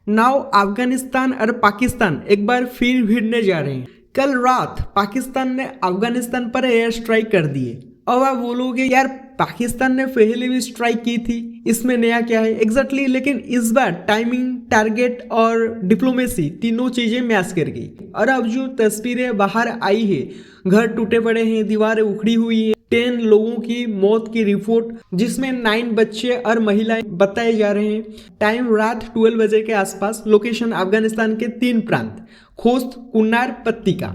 Now Afghanistan और पाकिस्तान एक बार फिर भिड़ने जा रहे हैं। कल रात पाकिस्तान ने अफगानिस्तान पर एयर स्ट्राइक कर दिए। अब आप बोलोगे यार पाकिस्तान ने पहले भी स्ट्राइक की थी, इसमें नया क्या है? एग्जैक्टली लेकिन इस बार टाइमिंग, टारगेट और डिप्लोमेसी तीनों चीजें मैच कर गई। और अब जो तस्वीरें बाहर आई है, घर टूटे पड़े हैं, दीवारें उखड़ी हुई है, 10 लोगों की मौत की रिपोर्ट जिसमें 9 बच्चे और महिलाएं बताए जा रहे हैं। टाइम रात 12 बजे के आसपास। लोकेशन अफगानिस्तान के 3 प्रांत खोस्त, कुन्नार, पत्तिका।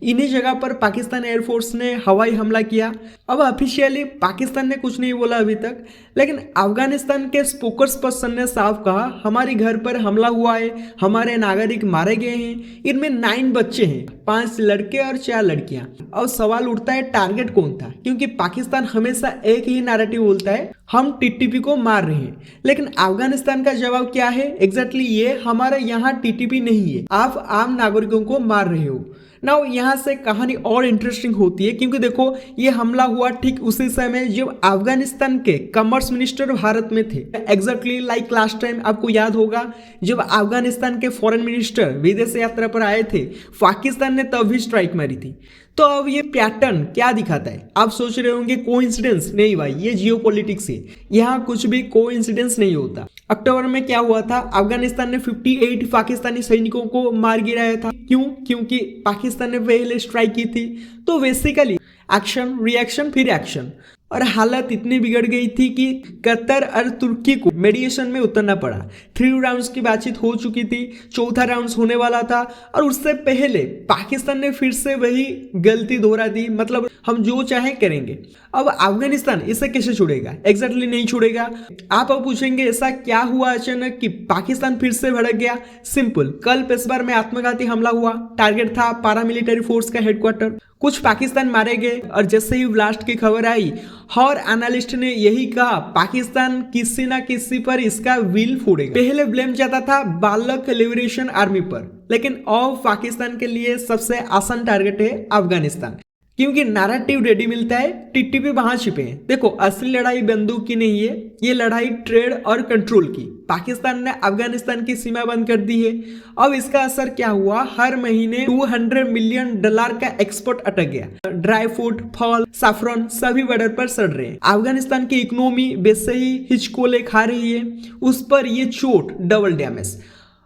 इन्हीं जगह पर पाकिस्तान एयरफोर्स ने हवाई हमला किया। अब ऑफिशियली पाकिस्तान ने कुछ नहीं बोला अभी तक, लेकिन अफगानिस्तान के स्पोकर्स पर्सन ने साफ कहा हमारे घर पर हमला हुआ है, हमारे नागरिक मारे गए हैं, इनमें 9 बच्चे हैं, 5 लड़के और 4 लड़कियां। अब सवाल उठता है टारगेट कौन था, क्योंकि पाकिस्तान हमेशा एक ही नैरेटिव बोलता है हम टीटीपी को मार रहे हैं, लेकिन अफगानिस्तान का जवाब क्या है? एग्जैक्टली ये हमारे यहाँ टीटीपी नहीं है, आप आम नागरिकों को मार रहे हो। नाउ यहाँ से कहानी और इंटरेस्टिंग होती है, क्योंकि देखो ये हमला हुआ ठीक उसी समय जब अफगानिस्तान के कॉमर्स मिनिस्टर भारत में थे। एग्जैक्टली लाइक लास्ट टाइम आपको याद होगा जब अफगानिस्तान के फॉरेन मिनिस्टर विदेश यात्रा पर आए थे, पाकिस्तान ने तब भी स्ट्राइक मारी थी। तो अब ये पैटर्न क्या दिखाता है? आप सोच रहे होंगे कोइंसिडेंस? नहीं भाई, ये जियोपॉलिटिक्स है, यहाँ कुछ भी कोइंसिडेंस नहीं होता। अक्टूबर में क्या हुआ था? अफगानिस्तान ने 58 पाकिस्तानी सैनिकों को मार गिराया था। क्यों? क्योंकि पाकिस्तान ने पहले स्ट्राइक की थी। तो बेसिकली एक्शन, रिएक्शन, फिर एक्शन। और हालत इतनी बिगड़ गई थी कि कतर और तुर्की को मेडिएशन में उतरना पड़ा। 3 राउंड्स की बातचीत हो चुकी थी, 4था राउंड होने वाला था, और उससे पहले पाकिस्तान ने फिर से वही गलती दोहरा दी, मतलब हम जो चाहे करेंगे। अब अफगानिस्तान इसे कैसे छोड़ेगा? एग्जैक्टली नहीं छोड़ेगा। आप अब पूछेंगे ऐसा क्या हुआ अचानक कि पाकिस्तान फिर से भड़क गया? सिंपल, कल पेशवार में आत्मघाती हमला हुआ। टारगेट था पारामिलिट्री फोर्स का हेडक्वार्टर। कुछ पाकिस्तान मारे गए, और जैसे ही ब्लास्ट की खबर आई, हर एनालिस्ट ने यही कहा पाकिस्तान किसी ना किसी पर इसका व्हील फोड़ेगा। पहले ब्लेम जाता था बालक लिबरेशन आर्मी पर, लेकिन अब पाकिस्तान के लिए सबसे आसान टारगेट है अफगानिस्तान, क्योंकि नैरेटिव रेडी मिलता है, टीटीपी वहां छिपे हैं। देखो असली लड़ाई बंदूक की नहीं है, ये लड़ाई ट्रेड और कंट्रोल की। पाकिस्तान ने अफगानिस्तान की सीमा बंद कर दी है। अब इसका असर क्या हुआ? हर महीने $200 मिलियन का एक्सपोर्ट अटक गया। ड्राई फ्रूट, फल, सैफरन सभी बॉर्डर पर सड़ रहे हैं। अफगानिस्तान की इकोनॉमी वैसे ही हिचकोले खा रही है, उस पर ये चोट डबल डैमेज।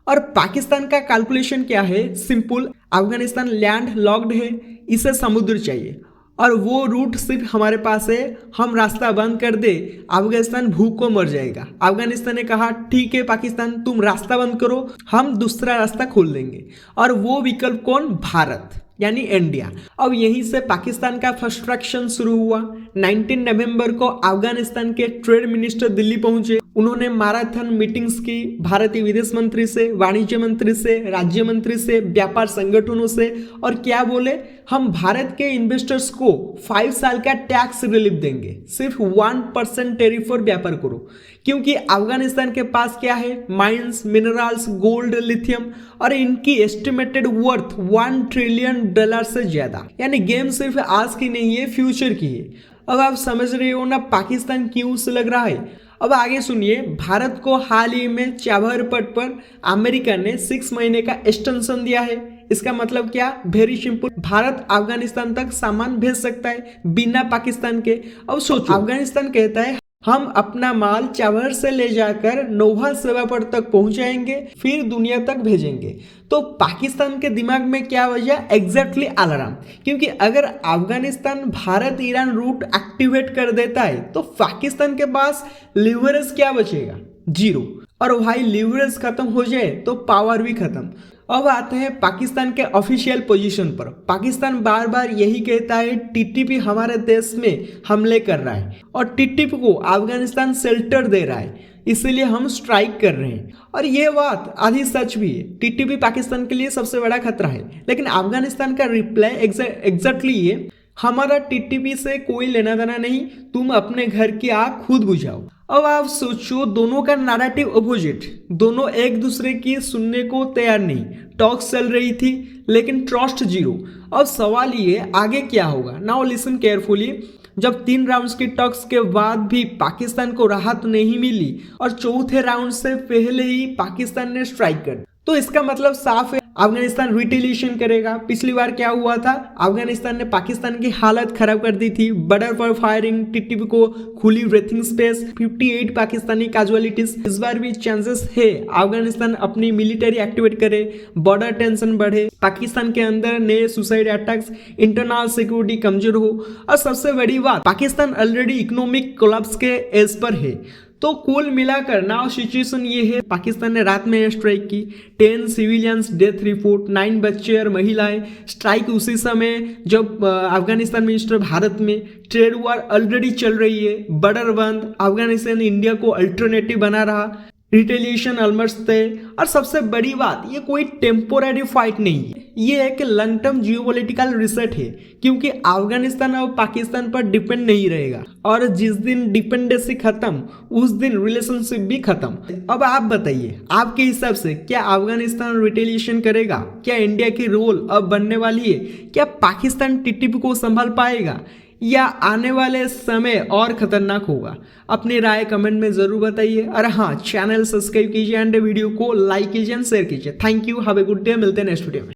और पाकिस्तान का कैलकुलेशन क्या है? सिंपल, अफगानिस्तान लैंड लॉक्ड है, इसे समुद्र चाहिए, और वो रूट सिर्फ हमारे पास है। हम रास्ता बंद कर दे, अफगानिस्तान भूख को मर जाएगा। अफगानिस्तान ने कहा ठीक है पाकिस्तान, तुम रास्ता बंद करो, हम दूसरा रास्ता खोल देंगे। और वो विकल्प कौन? भारत, यानी इंडिया। अब यहीं से पाकिस्तान का फ्रस्ट्रेशन शुरू हुआ। 19 नवंबर को अफगानिस्तान के ट्रेड मिनिस्टर दिल्ली पहुंचे। उन्होंने मैराथन मीटिंग्स की भारतीय विदेश मंत्री से, वाणिज्य मंत्री से, राज्य मंत्री से, व्यापार संगठनों से, और क्या बोले? हम भारत के इन्वेस्टर्स को 5 साल का टैक्स रिलीफ देंगे, सिर्फ 1% टैरिफ पर व्यापार करो। क्योंकि अफगानिस्तान के पास क्या है? माइंस, मिनरल्स, गोल्ड, लिथियम, और इनकी एस्टिमेटेड वर्थ $1 ट्रिलियन से ज्यादा। यानी गेम सिर्फ आज की नहीं है, फ्यूचर की है। अब आप समझ रहे हो ना पाकिस्तान क्यों से लग रहा है। अब आगे सुनिए, भारत को हाल ही में चाबहार पट पर अमेरिका ने 6 महीने का एक्सटेंशन दिया है। इसका मतलब क्या? वेरी सिंपल, भारत अफगानिस्तान तक सामान भेज सकता है बिना पाकिस्तान के। अब सोचो, अफगानिस्तान कहता है हम अपना माल चाबहार से ले जाकर नौहा सेवापट तक पहुंचाएंगे, फिर दुनिया तक भेजेंगे। तो पाकिस्तान के दिमाग में क्या वजह? Exactly alarm. क्योंकि अगर Afghanistan Bharat Iran route activate कर देता है तो पाकिस्तान के पास लिवरेज क्या बचेगा? 0। और भाई लिवरेज खत्म हो जाए तो पावर भी खत्म। अब आते हैं पाकिस्तान के ऑफिशियल पोजीशन पर। पाकिस्तान बार बार यही कहता है टीटीपी हमारे देश में हमले कर रहा है, और टीटीपी को अफगानिस्तान शेल्टर दे रहा है, इसीलिए हम स्ट्राइक कर रहे हैं। और ये बात आधी सच भी है, टीटीपी पाकिस्तान के लिए सबसे बड़ा खतरा है। लेकिन अफगानिस्तान का रिप्लाई एग्जैक्टली ये, हमारा टीटीपी से कोई लेना देना नहीं, तुम अपने घर की आग खुद बुझाओ। अब आप सोचो, दोनों का नैरेटिव अपोजिट, दोनों एक दूसरे की सुनने को तैयार नहीं। टॉक्स चल रही थी लेकिन ट्रस्ट 0। अब सवाल ये आगे क्या होगा? Now listen carefully. जब 3 राउंड्स की टॉक्स के बाद भी पाकिस्तान को राहत नहीं मिली और चौथे राउंड से पहले ही पाकिस्तान ने स्ट्राइक कर, तो इसका मतलब साफ है अफगानिस्तान रिटेलिएशन करेगा। पिछली बार क्या हुआ था, अफगानिस्तान ने पाकिस्तान की हालत खराब कर दी थी, बॉर्डर पर फायरिंग, टीटीपी को खुली ब्रीथिंग स्पेस, 58 पाकिस्तानी कैजुअलिटीज। इस बार भी चांसेस है अफगानिस्तान अपनी मिलिट्री एक्टिवेट करे, बॉर्डर टेंशन बढ़े, पाकिस्तान के अंदर नए सुसाइड अटैक्स, इंटरनल सिक्योरिटी कमजोर हो, और सबसे बड़ी बात पाकिस्तान ऑलरेडी इकोनॉमिक कोलैप्स के एज पर है। तो कुल मिलाकर नाउ सिचुएशन ये है, पाकिस्तान ने रात में एयर स्ट्राइक की, 10 सिविलियंस डेथ रिपोर्ट, 9 बच्चे और महिलाएं। स्ट्राइक उसी समय जब अफगानिस्तान मिनिस्टर भारत में, ट्रेड वॉर ऑलरेडी चल रही है, बॉर्डर बंद, अफगानिस्तान इंडिया को अल्टरनेटिव बना रहा, रिटेलिएशन ऑलमोस्ट तय। और सबसे बड़ी बात, ये कोई टेम्पोररी फाइट नहीं है, ये एक लॉन्ग टर्म जियोपॉलिटिकल रिसेट है, क्योंकि अफगानिस्तान अब पाकिस्तान पर डिपेंड नहीं रहेगा, और जिस दिन डिपेंडेंसी खत्म उस दिन रिलेशनशिप भी खत्म। अब आप बताइए, आपके हिसाब से क्या अफगानिस्तान रिटेलिएशन करेगा? क्या इंडिया की रोल अब बनने वाली है? क्या पाकिस्तान टीटीपी को संभाल पाएगा, या आने वाले समय और खतरनाक होगा? अपनी राय कमेंट में जरूर बताइए, और हाँ, चैनल सब्सक्राइब कीजिए एंड वीडियो को लाइक कीजिए एंड शेयर कीजिए। Thank you, have a good day. मिलते हैं नेक्स्ट वीडियो में।